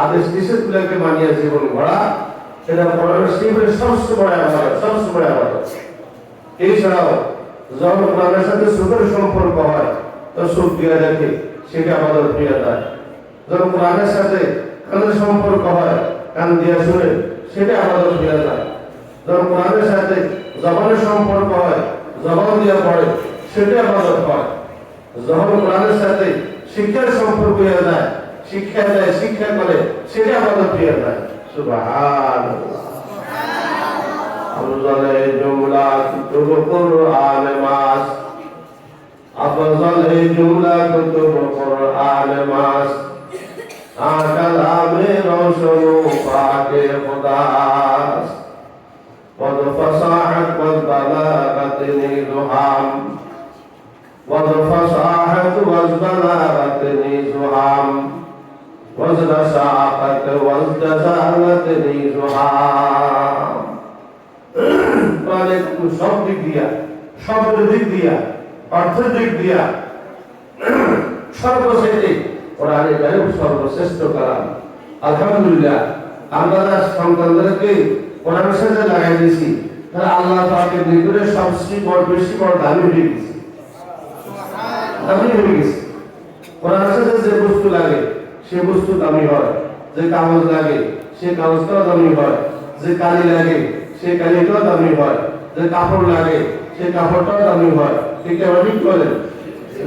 আদেশ নিষেধগুলোকে মানিয়ে জীবন গড়া, এটা কোরআনের শিক্ষার সবচেয়ে বড় আবাদত, সবচেয়ে বড় আবাদত। এছাড়াও যখন কোরআনের সাথে সুখের সম্পর্ক হয় তো সুখ দিয়ে দেখে সেটা আবাদত হয়ে যায়। যখন কোরআনের সাথে কানের সম্পর্ক হয় কান দিয়ে শুনে সেটা আবাদত হয়ে যায়। যখন কোরআনের সাথে জবানের সম্পর্ক হয় জবান দিয়ে পড়ে সেটা আবাদত হয়। যখন কোরআনের সাথে শিক্ষার সম্পর্ক হয়ে যায়, শিক্ষা দেয়, শিক্ষা করে সেটা আবাদত হয়ে যায়। সুবহানাল্লাহ। আফজালে জুমলা কুতুব কুরআন মাস, আফজালে জুমলা কুতুব কুরআন মাস, কালামে রওশন পাকে খুদাস, ওয়াদ ফাসাহাত ওয়াদ বালাগাত নিজহাম, ওয়াদ ফাসাহাত ওয়াদ বালাগাত নিজহাম, ওয়াদ রাসাকাত ওয়াদ জাযালাত নিজহাম। কোরআনের সব দিক দিয়া, শব্দের দিক দিয়া, অর্থের দিক দিয়া সর্বশেষে কোরআনের গায়ে সর্বশ্রেষ্ঠ কালাম। আলহামদুলিল্লাহ, আমরা সন্তানদেরকে কোরআনের সাথে লাগাই দিয়েছি, তাহলে আল্লাহ পাকের নিকটে সবচেয়ে বড়, বেশি বড় দামি হয়ে গেছে, দামি হয়ে গেছে। কোরআনের সাথে যে বস্তু লাগে সে বস্তু দামি হয়, যে কাগজ লাগে সে কাগজটাও দামি হয়, যে কালি লাগে সে কালিটাও দামি হয়, যে কাপড় লাগে সে কাপড়টাও দামি হয়। ঠিক আছে, ঠিক বলেন?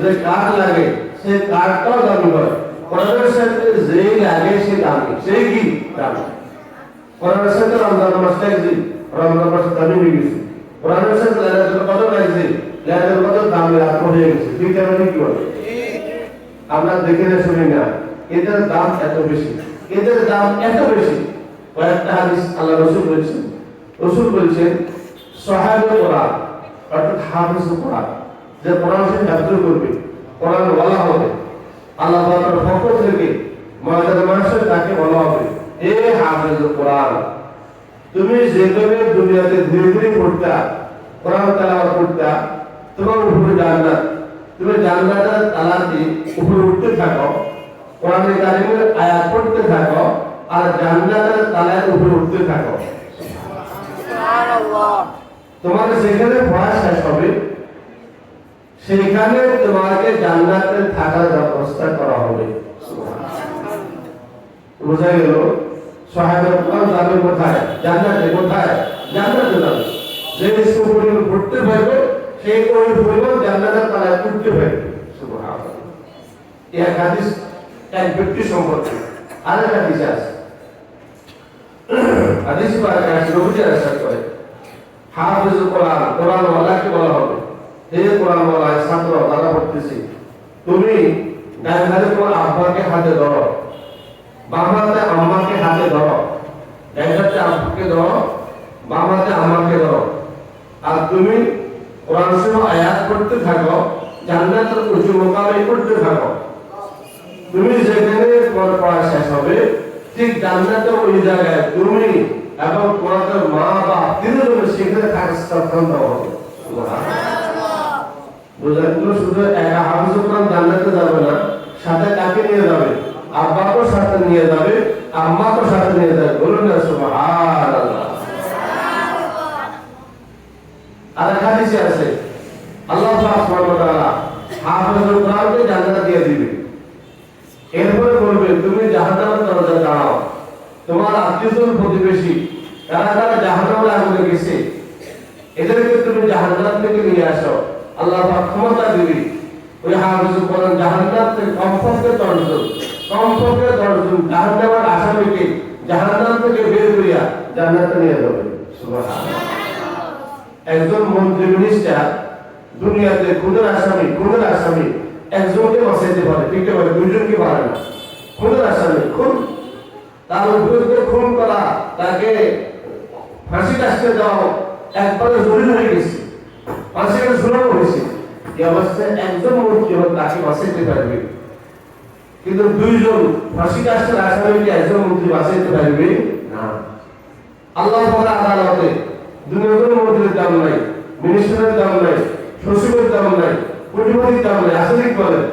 যে কাঠ লাগে সে কাঠটাও দামি হয়। কোরআনের সাথে যেই লাগে সে দামি, সেই কি দামি। কোরআনের সাথে রমজান মাস লাগছে, রমজান মাস দামি হয়ে গেছে। কোরআনের সাথে লাইলাতুল কদর লাগছে, লাইলাতুল কদর দামি রাত হয়ে গেছে। ঠিক আছে, ঠিক বলেন? আমরা দেখে না শুনি না, এদের দাম এত বেশি, এদের দাম এত বেশি। কয়েকটা হাদিস আল্লাহ রাসূল বলেছেন, রাসূল বলেছেন সাহাবে কোরআন অর্থাৎ হাফেজ কোরআন, যে কোরআন সে হেফজ করবে, কোরআন বলা হবে, আল্লাহ তাআলার পক্ষ থেকে মর্যাদা মানুষের তাকে বলা হবে, এ হাফেজ কোরআন, তুমি যেভাবে দুনিয়াতে ধীরে ধীরে পড়তা, কোরআন তেলাওয়াত করতা, তোমার উপরে জান্নাত, তুমি জান্নাতের তালা দিয়ে উপরে উঠতে থাকো, কোরআনের কারিমের আয়াত পড়তে থাকো, আর জান্নাতের তালার উপরে উঠতে থাকো। সুবহানাল্লাহ। তোমার যেখানে পড়া শেষ হবে সেখানে তোমাকে জান্নাতে থাকার ব্যবস্থা করা হবে। সুবহানাল্লাহ। বুঝা গেল? সাহাবায়ে কেরাম যাবে কোথায়? জান্নাতে। কোথায়? জান্নাতে যাবে। যে সুপরিমাণ পড়তে পারবে সেই ওই পরিমাণ জান্নাতের তালায় উঠতে পারবে। সুবহানাল্লাহ। এই হাদিস এক ব্যক্তি সম্পর্কে। আরেক হাদিস আছে, হাদিস পারে নবীজি ইরশাদ করে, হাফেজুল কোরআন, কোরআন ওয়ালাকে বলা হবে, হে কোরআন ওয়ালা ছাত্র যারা পড়তেছি, তুমি ডান হাতে তোমার আব্বাকে হাতে ধরো, বাম হাতে আম্মাকে হাতে ধরো, ডান হাতে আব্বাকে ধরো, বাম হাতে আম্মাকে ধরো, আর তুমি কোরআন শরীফ আয়াত পড়তে থাকো, জান্নাতের উঁচু মোকামে পড়তে থাকো। তুমি যেখানে তোমার পড়া শেষ হবে ঠিক জান্নাতের ওই জায়গায় তুমি এবং তোমাদের মা বাপ তিনজনে সেখানে থাকার স্থান দেওয়া হবে। সুবহানাল্লাহ। বুঝলেন তো? শুধু একা হাফেজ কোরআন জান্নাতে যাবে না, সাথে কাকে নিয়ে যাবে? আব্বাকেও সাথে নিয়ে যাবে, আম্মাকেও সাথে নিয়ে যাবে। বলুন না সুবহানাল্লাহ। আর হাদিসে আছে আল্লাহ সুবহানাহু ওয়া তাআলা হাফেজুল কোরআনকে জান্নাত দিয়ে দিবে। এরপরে বলবে তুমি জাহান্নামের দরজায় দাঁড়াও, তোমার আত্মীয়স্বজন প্রতিবেশী কারা কারা জাহান্নামের আগুনে গেছে এদেরকে তুমি জাহান্নাম থেকে নিয়ে আসো। আল্লাহ পাক ক্ষমতা দিবে ওই হাফেজুল কোরআন জাহান্নাম থেকে কমপক্ষে 10 জন জাহান্নামের আসামিকে জাহান্নাম থেকে বের করিয়া জান্নাতে নিয়ে যাবে। সুবহানাল্লাহ। একজন মন্ত্রী মিনিস্টার দুনিয়াতে খুনের আসামি একজনকে বাঁচাইতে পারে, ঠিক আছে, দুইজনকে পারে না। খুনের আসামি খুন, তার বিরুদ্ধে খুন করা, তাকে ফাঁসি কাটতে দাও, একবারে জরুরি হয়ে গেছে, ফাঁসি কাটতে ঝুলানো হয়েছে। এই অবস্থায় একজন মন্ত্রী তাকে বাঁচাইতে পারবে, কিন্তু দুইজন ফাঁসি কাটতে আসামিকে একজন মন্ত্রী বাঁচাইতে পারবে না। আল্লাহ তাআলা আদালতে দুনিয়ার মন্ত্রীর দাম নাই, মিনিস্টারের দাম নাই, সচিবের দাম নাই, কোটিপতির দাম নাই। আসলে কি বলেন?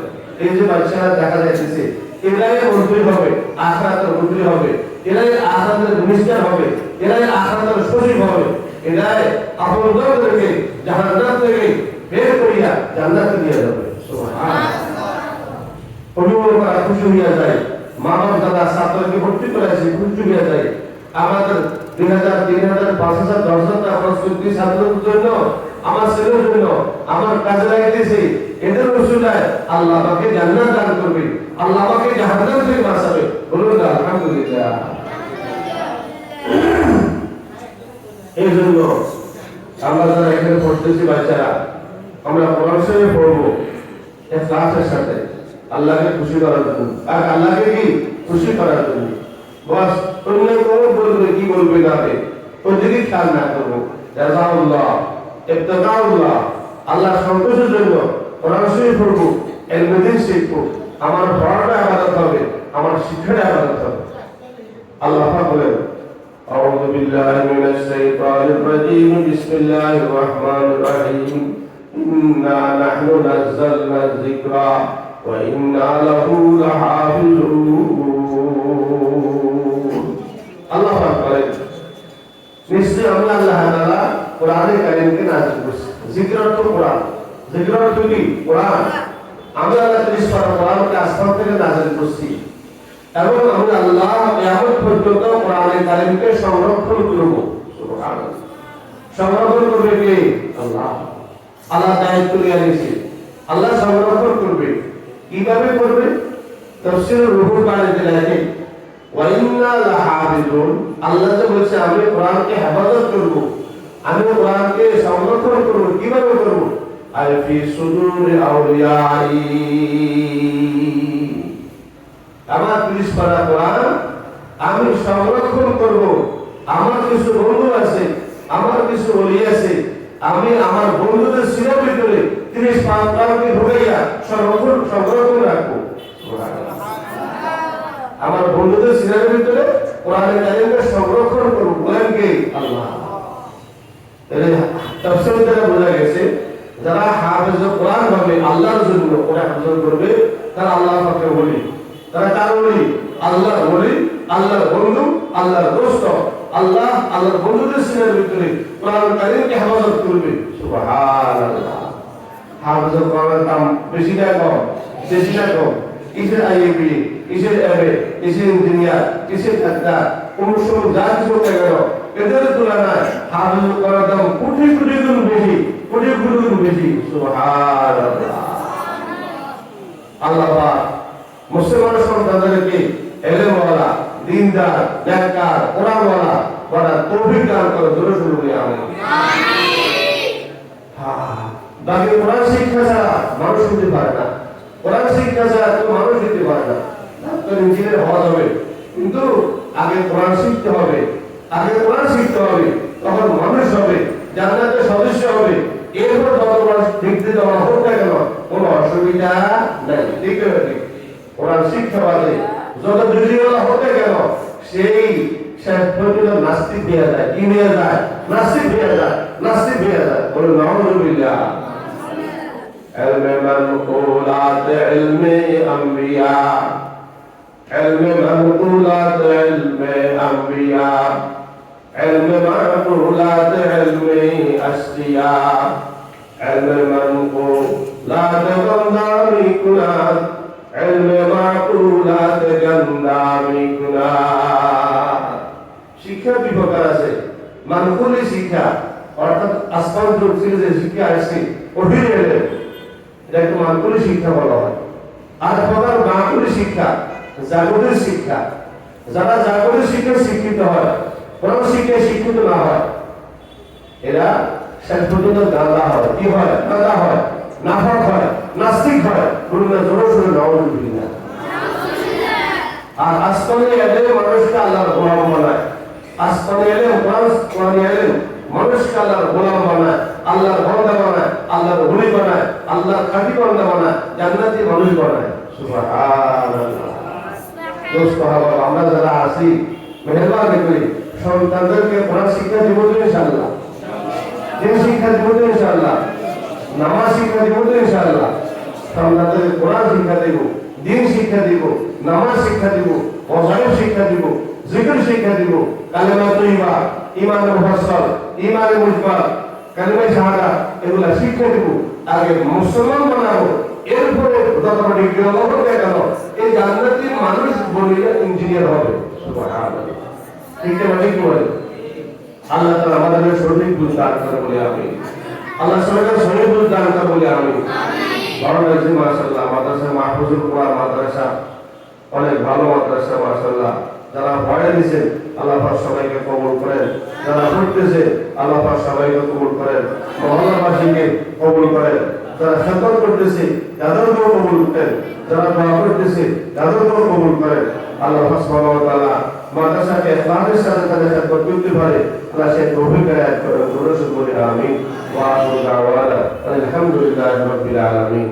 এই যে বাদশাহ দেখা যাচ্ছে এরাই মন্ত্রী হবে, আখিরাতের মন্ত্রী হবে, এরাই আখিরাতের মিনিস্টার হবে, এরাই আখিরাতের সচিব হবে, এরাই আপনজনদেরকে জাহান্নাম থেকে বের করিয়া জান্নাতে নিয়ে যাবে। সুবহানাল্লাহ। অভিভাবকরা খুশি হইয়া যায়, মা বাপ দাদা ছাত্রকে ভর্তি করেছে খুশি হইয়া যায়। আমাদের 2000, 3000, 5000, 10,000 টাকা খরচ করতে ছাত্রদের জন্য, আমার ছেলের জন্য, আমার কাজে লাগাইতেছি, এদের রসুলায় আল্লাহ আমাকে জান্নাত দান করবে, আল্লাহ আমাকে জাহান্নাম থেকে বাঁচাবে। বলুন না আলহামদুলিল্লাহ। এই জন্য আমরা যারা এখানে পড়তেছি বাচ্চারা, আমরা পড়াশোনা পড়বো ক্লাসের সাথে আল্লাহকে খুশি করার জন্য, আর আল্লাহকে কি খুশি করার জন্য। বস অন্য কেউ বলবে কি বলবে না, ওই দিকে খেয়াল না করবো। জাযাউল্লাহ, ইবতিগাউল্লাহ, আল্লাহর সন্তোষের জন্য পড়াশোনা পড়বো, ইলম শিখবো। আমার পড়াটা ইবাদত হবে, আমার শিক্ষাটা ইবাদত হবে। আল্লাহ পাক বলেন, আউযু বিল্লাহি মিনাশ শাইতানির রাজীম, বিসমিল্লাহির রহমানির রহিম, ইন্না নাহনু নাযালনা যিকরা ওয়া ইন্না লাহু লাহাফিজুন। আল্লাহ পাক বলেন, নিশ্চয়ই আমরা আল্লাহ তাআলা কোরআনে কারীমকে নাযিল করেছি। যিকর অর্থ কোরআন, যিকর অর্থ কি? কোরআন। আমরা আল্লাহ 30 পারা কোরআনকে আসমান থেকে নাযিল করেছি এবং আমরা আল্লাহ কিয়ামত পর্যন্ত কোরআনে কারীমকে সংরক্ষণ করব। সুবহানাল্লাহ। সংরক্ষণ করবে কে? আল্লাহ। আল্লাহ দায়িত্ব নিয়ে নিয়েছে, আল্লাহ সংরক্ষণ করবে। কিভাবে করবে? তাফসীরুর রুহুল বায়ানে লেখে, ওয়া ইন্না লাহাফিজুন। আল্লাহ যে বলছে আমি কোরআনকে হেফাজত করব, আমি কোরআনকে সংরক্ষণ করব। কিভাবে করব? আই ফি সুদুরি আউলিয়াই। আমার 30 পারা কোরআন আমি সংরক্ষণ করব। আমার কিছু বন্ধু আছে, আমার কিছু ওলি আছে, আমি আমার বন্ধুদের সিনার ভিতরে 30 পারাকে ঢুকাইয়া সংরক্ষণ রাখবো। আমার বন্ধুদের সিনার ভিতরে কোরআনে কারীমকে সংরক্ষণ করব। বলেন কে? আল্লাহ। এর তাফসীর দ্বারা বোঝা গেছে, যারা হাফেজ কোরআন হবে, আল্লাহর জন্য কোরআন হাফেজ করবে, তারা আল্লাহ পাকের ওলি। তারা কার ওলি? আল্লাহর ওলি, আল্লাহর বন্ধু, আল্লাহর দোস্ত। আল্লাহ আল্লাহর বন্ধুদের সিনার ভিতরে কোরআন কারীমকে হেফাজত করবে। সুবহানাল্লাহ। হাফেজ কোরআনের দাম বেশি না কম? বেশি না কম? কিসের আইএবি, কিসের এমএ, কিসের ইঞ্জিনিয়ার, কিসের ডাক্তার, কোন সময় যা কিছু হয়ে গেল, এদের তুলনায় হাফেজ কোরআনের দাম কোটি কোটি গুণ বেশি, কোটি কোটি গুণ বেশি। সুবহানাল্লাহ। আল্লাহ পাক মুসলমান সন্তানদেরকে ইলমওয়ালা, দ্বীনদার, নেককার, কোরআনওয়ালা বড় তৌফিক দান করে। জোরে শুরু করি আমিন। বাকি কোরআন শিক্ষা ছাড়া মানুষ হতে পারে না, কোরআন শিক্ষা ছাড়া তো মানুষ হতে পারে না। ডাক্তার ইঞ্জিনিয়ার হওয়া যাবে, কিন্তু আগে কোরআন শিখতে হবে, আগে কোরআন শিখতে হবে, তখন মানুষ হবে, জান্নাতের সদস্য হবে। এরপর যতবার দেখতে দেওয়া হোক না কেন, কোনো অসুবিধা নাই। ঠিক আছে? কোরআন শিক্ষা বাদে যত দুর্নীতিওয়ালা হতে গেল, সেই শেষ পর্যন্ত নাস্তিক হয়ে যায়। কি হয়ে যায়? নাস্তিক হয়ে যায়, নাস্তিক হয়ে যায়। বলে নাউযুবিল্লাহ। ইলমে মানকুলাত ইলমে আম্বিয়া, ইলমে মানকুলাত ইলমে আম্বিয়া, ইলমে মানকুলাত ইলমে আসকিয়া, ইলমে মানকুলাত গন্দামি কুনাত, ইলমে মাকুলাত গন্দামি কুনাত। শিক্ষা দুই প্রকার আছে। মানকুলি শিক্ষা অর্থাৎ আসমান থেকে যে শিক্ষা আসছে, ওহির এলেম, এটাকে মানকুলি শিক্ষা বলা হয়। আর প্রকার মাকুলি শিক্ষা, জাগতিক শিক্ষা। যারা জাগতিক শিক্ষায় শিক্ষিত হয়, কোরআন শিক্ষায় শিক্ষিত না হয়, এরা শেষ পর্যন্ত গাঁদা হয়। কি হয়? গাঁদা হয়, নাফাক হয়, নাস্তিক হয়। বলুন না জোরে সোরে নাউযুবিল্লাহ। আর আসমানে এলেম মানুষকে আল্লাহর গোলাম বানায়। আসমানে এলেম, কোরআনে এলেম মানুষকে আল্লাহর গোলাম বানায়, আল্লাহর বান্দা বানায়, আল্লাহর ওলি বানায়, আল্লাহর খাঁটি বান্দা বানায়, জান্নাতি মানুষ বানায়। সুবহানাল্লাহ। দোস্ত বাবা, আমরা যারা আছি মেহেরবানি করে সন্তানদেরকে কোরআন শিক্ষা দিব তো ইনশাআল্লাহ, দিন শিক্ষা দিব তো ইনশাআল্লাহ, নামাজ শিক্ষা দিব তো ইনশাআল্লাহ। সন্তানদেরকে কোরআন শিক্ষা দেব, দিন শিক্ষা দিব, নামাজ শিক্ষা দিব, ওয়াজিব শিক্ষা দিব, জিকির শিক্ষা দিব, কালেমা তৈবা, ঈমান মুফাসসাল, ঈমান মুজমাল, কালেমা শাহাদা এগুলা শিক্ষা দিব। আগে মুসলমান বানাবো, এরপরে যত ডিগ্রি হলো কেন এই জান্নাতি মানুষ বলিয়া ইঞ্জিনিয়ার হবে। সুবহানাল্লাহ। ঠিক আছে কি বলে? আল্লাহ তাআলা আমাদের সঠিক বুঝ দান করে বলে আমিন। আল্লাহ সবাইকে সঠিক বুঝ দান করে বলে আমিন। ভালো লাগছে মাশাআল্লাহ। মাদ্রাসা মাহফুজুল কোরআন মাদ্রাসা অনেক ভালো মাদ্রাসা মাশাআল্লাহ। যারা পড়ে দিয়েছেন আল্লাহ পাক সবাইকে কবুল করেন, যারা পড়তেছে আল্লাহ পাক সবাইকে কবুল করেন, মহল্লাবাসীকে কবুল করেন, যারা খেদমত করতেছে তাদেরকেও কবুল করেন, যারা দোয়া করতেছে তাদেরকেও কবুল করেন। আল্লাহ পাক সুবহানাহু ওয়া তাআলা মাদ্রাসাকে ইখলাসের সাথে তাদের খেদমত করতে পারে আল্লাহ সেই তৌফিক আয়াত করেন। বলে আমিন। ওয়া আখিরু দাওয়ানা আলহামদুলিল্লাহি রাব্বিল আলামিন।